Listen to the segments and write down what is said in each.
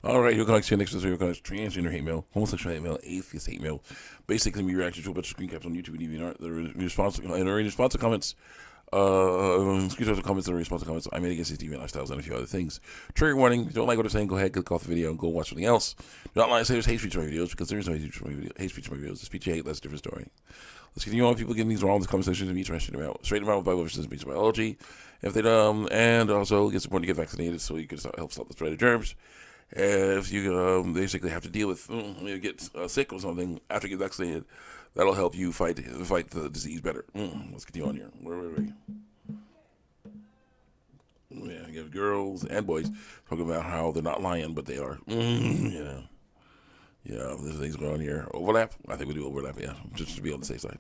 All right, here comes next is here comes transgender hate mail, homosexual hate mail, atheist hate mail. Basically, me reaction to a bunch of screen caps on YouTube and DeviantArt. The response and in response to comments, screenshots of comments and response to comments I made against these deviant lifestyles and a few other things. Trigger warning: if you don't like what I'm saying, go ahead, click off the video and go watch something else. Do not lie and say there's hate speech in my videos because there is no hate speech in my videos. The speech you hate, that's a different story. Let's continue on. People getting these wrong in the conversations and me trashing them out. Straight around with Bible versus speech biology. If they and also it's important to get vaccinated so you can help stop the spread of germs. If you basically have to deal with you get sick or something after you get vaccinated, that'll help you fight the disease better. Let's continue on here. Where were we? Yeah, you have girls and boys talking about how they're not lying, but they are. Yeah, there's things going on here. Overlap? I think we do overlap, yeah, just to be on the safe side.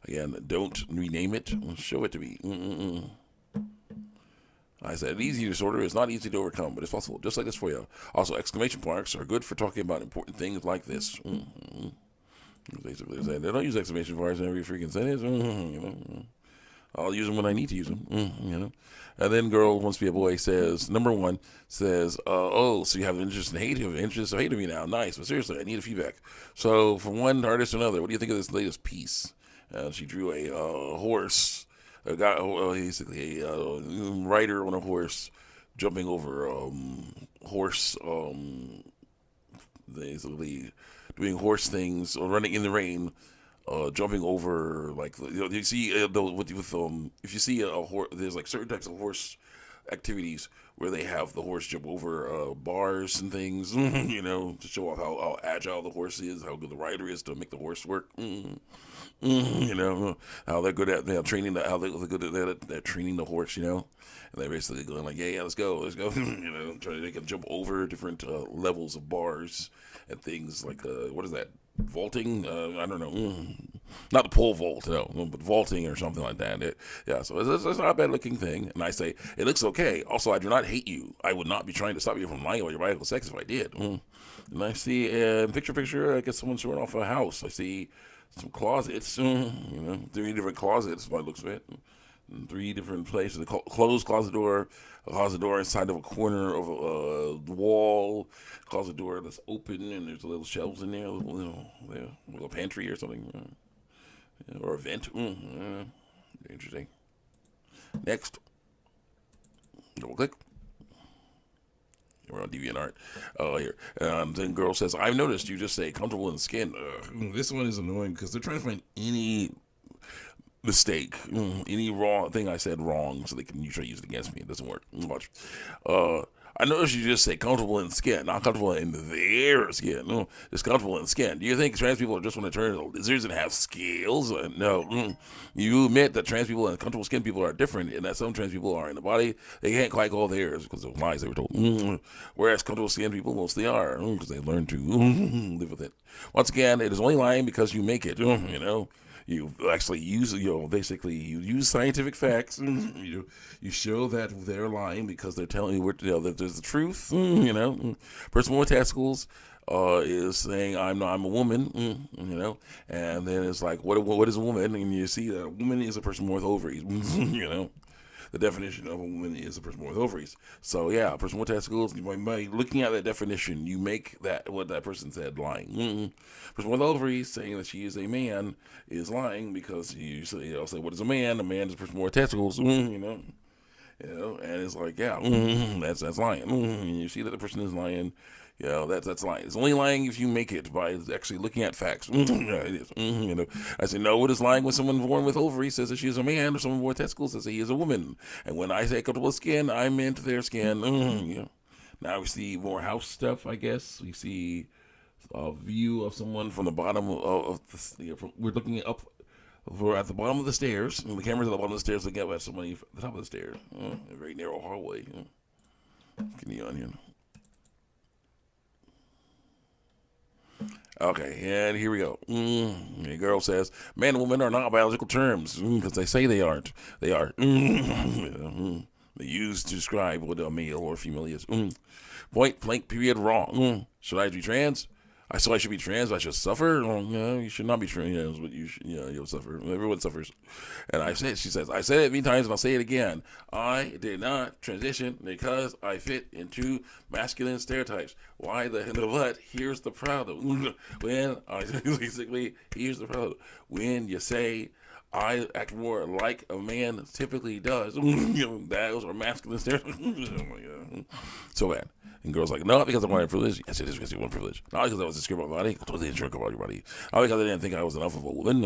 Again, don't rename it. Show it to me. I said, easy disorder is not easy to overcome, but it's possible. Just like this for you. Also, exclamation marks are good for talking about important things like this. Basically, saying they don't use exclamation marks in every freaking sentence. I'll use them when I need to use them. And then girl wants to be a boy says, number one says, oh, so you have an interest in hate of me now. Nice, but seriously, I need a feedback. So from one artist to another, what do you think of this latest piece? She drew a horse. A guy, basically a rider on a horse, jumping over horse, basically doing horse things or running in the rain, jumping over like you see if you see a horse, there's like certain types of horse activities where they have the horse jump over bars and things, to show off how agile the horse is, how good the rider is to make the horse work. How they're good at training how they're good at training the horse, and they're basically going like, yeah, let's go, trying to make them jump over different levels of bars and things like what is that? Vaulting? I don't know. Not the pole vault, no, but vaulting or something like that. So it's not a bad looking thing. And I say, it looks okay. Also, I do not hate you. I would not be trying to stop you from lying about your biological sex if I did. And I see picture, I guess someone's showing off a house. I see some closets, 3 different closets by the looks of it. In 3 different places. A closed closet door, a closet door inside of a corner of a wall, closet door that's open, and there's little shelves in there, a little pantry or something, or a vent. Interesting. Next, double click. We're on DeviantArt. Here. Then girl says, I've noticed you just say comfortable in the skin. This one is annoying because they're trying to find any mistake, any wrong thing I said wrong, so they can try to use it against me. It doesn't work. Watch. I noticed you just say comfortable in skin, not comfortable in their skin. No, just comfortable in skin. Do you think trans people just want to turn into lizards and have scales? No. You admit that trans people and comfortable skin people are different, and that some trans people are in the body. They can't quite go theirs because of lies they were told. Whereas comfortable skin people mostly are because they learn to live with it. Once again, it is only lying because you make it. You actually use, basically you use scientific facts. You show that they're lying because they're telling you that there's the truth. Person with testicles is saying I'm a woman. And then it's like what is a woman? And you see that a woman is a person with ovaries. The definition of a woman is a person with ovaries. So yeah, a person with testicles. By looking at that definition, you make that what that person said lying. Person with ovaries saying that she is a man is lying because you say what is a man? A man is a person with testicles. And it's like that's lying. You see that the person is lying. That's lying. It's only lying if you make it by actually looking at facts. Yeah, it is. I say no. It is lying when someone born with ovaries says that she is a man, or someone born with testicles says that he is a woman. And when I say comfortable skin, I meant their skin. Now we see more house stuff. I guess we see a view of someone from the bottom of the. We're looking up. We're at the bottom of the stairs. And the camera's at the bottom of the stairs looking up at somebody at the top of the stairs. A very narrow hallway. Continue on. Okay, and here we go. The girl says, man and woman are not biological terms because they say they aren't. They are. They use to describe what a male or female is. Point blank period wrong. Should I be trans? I should be trans. I should suffer. Well, you should not be trans, but you'll suffer. Everyone suffers. And she says, I said it many times, and I'll say it again. I did not transition because I fit into masculine stereotypes. Why the hell? But here's the problem. Here's the problem. When you say I act more like a man typically does, those are masculine stereotypes. Oh my God. So bad. And girls like, no, because I'm white privilege. Yes, it is because you're white privilege. Not because I was insecure about my body. I totally insecure about your body. Not because I didn't think I was enough of a woman.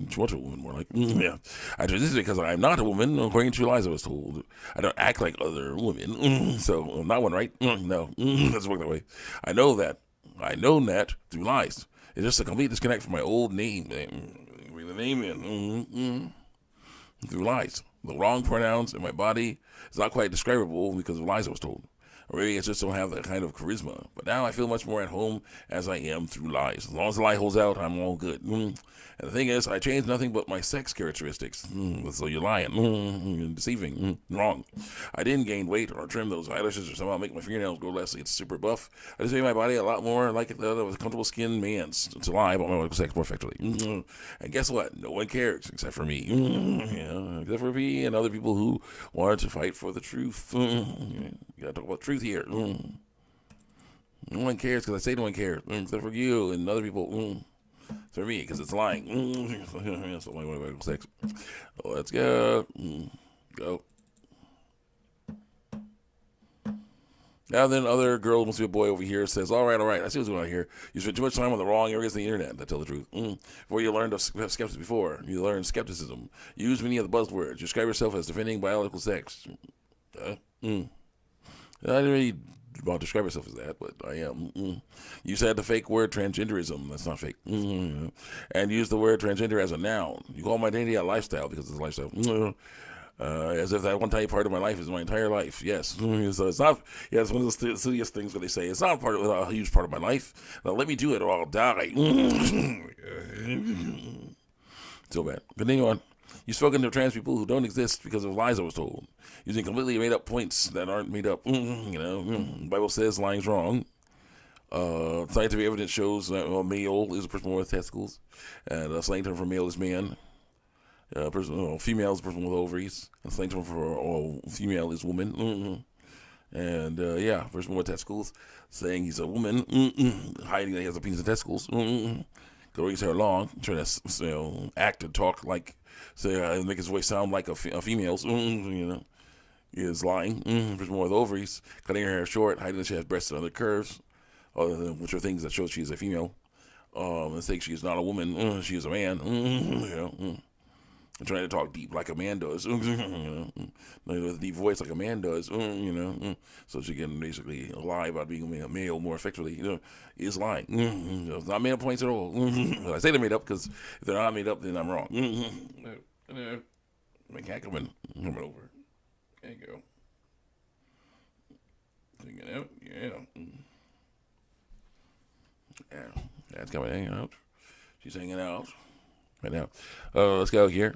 Too much of a woman, more like. Yeah. I transitioned because I'm not a woman, according to lies I was told. I don't act like other women. So, I'm not one, right? No. Doesn't work that way. I know that through lies. It's just a complete disconnect from my old name. Bring the name in. Through lies. The wrong pronouns in my body is not quite describable because of lies I was told. Or maybe I just don't have that kind of charisma. But now I feel much more at home as I am through lies. As long as the lie holds out, I'm all good. And the thing is, I changed nothing but my sex characteristics. So you're lying. You're deceiving. Wrong. I didn't gain weight or trim those eyelashes or somehow make my fingernails grow less. It's super buff. I just made my body a lot more like it was a comfortable skin man's to lie about my sex more effectively. And guess what? No one cares except for me. Except for me and other people who wanted to fight for the truth. You gotta talk about truth here. No one cares because I say no one cares, except for you and other people. For me, because it's lying. So like sex. Let's go. Go. Now then, other girl must be a boy over here says, all right, I see what's going on here. You spend too much time on the wrong areas of the internet that tell the truth. Before you learned of skepticism before, you learned skepticism. You use many of the buzzwords. You describe yourself as defending biological sex. I didn't really describe myself as that, but I am. You said the fake word transgenderism. That's not fake. And use the word transgender as a noun. You call my identity a lifestyle because it's a lifestyle. As if that one tiny part of my life is my entire life. Yes. So it's not, it's one of those silliest things where they say, it's not a huge part of my life. Now let me do it or I'll die. So bad. Continue on. You've spoken to trans people who don't exist because of lies I was told. Using completely made up points that aren't made up. The Bible says lying's wrong. Scientific evidence shows that male is a person with testicles. And a slang term for male is man. Female is a person with ovaries. And slang term for female is woman. And person with testicles, saying he's a woman, hiding that he has a penis and testicles, growing his hair long, trying to act and talk like, make his voice sound like a female's, is lying. Person with ovaries, cutting her hair short, hiding that she has breasts and other curves, which are things that show she is a female. And saying she is not a woman, she is a man. Trying to talk deep like a man does, with a deep voice like a man does, so she can basically lie about being a male more effectively, is lying. It's not made up points at all. I say they're made up because if they're not made up, then I'm wrong. My cat coming over. There you go. Take it out, yeah. That's coming hanging out. She's hanging out right now. Let's go here.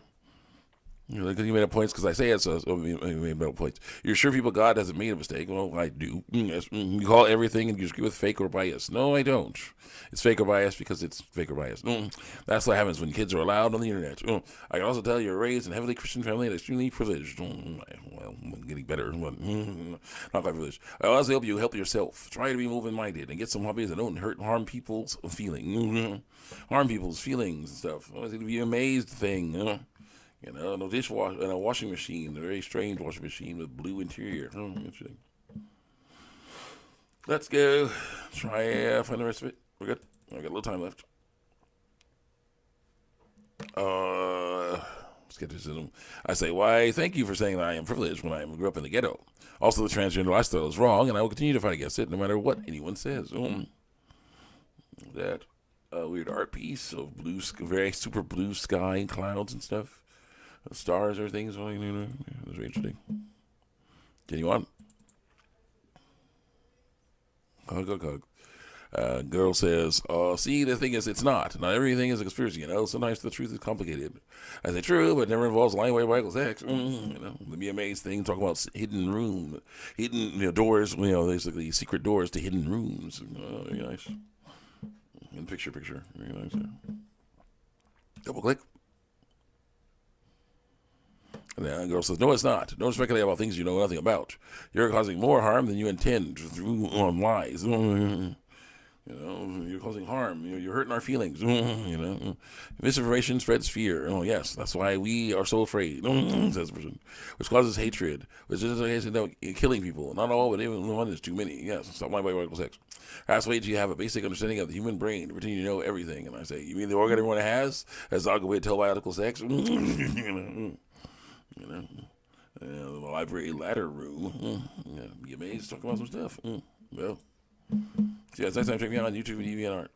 You made up points because I say it's you made up points. You're sure people God hasn't made a mistake? Well, I do. Yes. You call everything and you agree with fake or bias. No, I don't. It's fake or bias because it's fake or bias. That's what happens when kids are allowed on the internet. I can also tell you're raised in a heavily Christian family and extremely privileged. Well, I'm getting better, but not quite privileged. I also help you help yourself. Try to be moving-minded and get some hobbies that don't harm people's feelings. Harm people's feelings and stuff. It's going to be an amazed thing, no dishwasher and a washing machine, a very strange washing machine with blue interior. Interesting. Let's go. Try find the rest of it. We're good. I got a little time left. Skepticism. I say, why? Thank you for saying that I am privileged when I grew up in the ghetto. Also, the transgender lifestyle is wrong, and I will continue to fight against it, no matter what anyone says. That weird art piece of blue, very super blue sky and clouds and stuff. Stars or things, it was very interesting. Continue on. Hug. Girl says, see, the thing is, it's not. Not everything is a conspiracy, Sometimes the truth is complicated. I say, true, but it never involves lying away by sex. The be amazed thing, talk about hidden doors, basically secret doors to hidden rooms. Very nice. In picture. You know, so. Double click. And the girl says, no, it's not. Don't speculate about things you know nothing about. You're causing more harm than you intend through lies. You know, you're causing harm. You're hurting our feelings. You know, misinformation spreads fear. Oh, yes, that's why we are so afraid. Says the person, which causes hatred, which is killing people. Not all, but even one is too many. Yes, stop my biological sex. Ask wait till you have a basic understanding of the human brain to pretend you know everything. And I say, you mean the organ everyone has? That's not a good way to tell biological sex. You know, the library ladder room. Be amazed, talk about some stuff. Well. See you guys next time. Check me out on YouTube and DeviantArt.